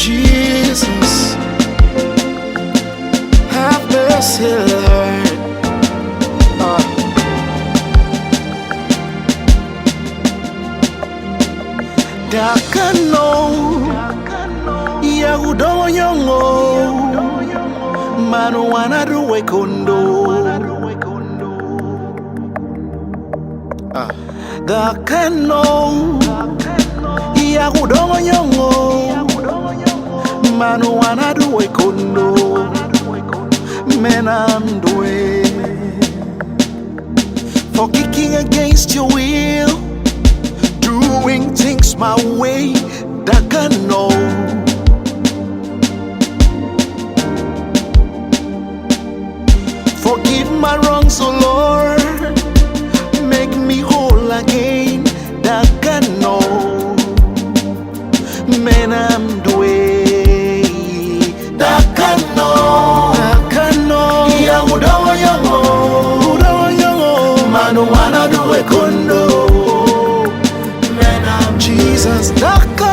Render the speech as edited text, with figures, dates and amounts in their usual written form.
Jesus, have mercy, Lord. Daka no, ya Udomemmanuel, Emanuella Daka no, ya Udomemmanuel, Emanuella men I'm doing for kicking against your will, doing things my way. Daka no, forgive my wrongs, oh Lord, make me whole again. Daka no, man I'm doing. Daka no, Daka no, ya Udomemmanuel, Emanuella man I'm Jesus. Daka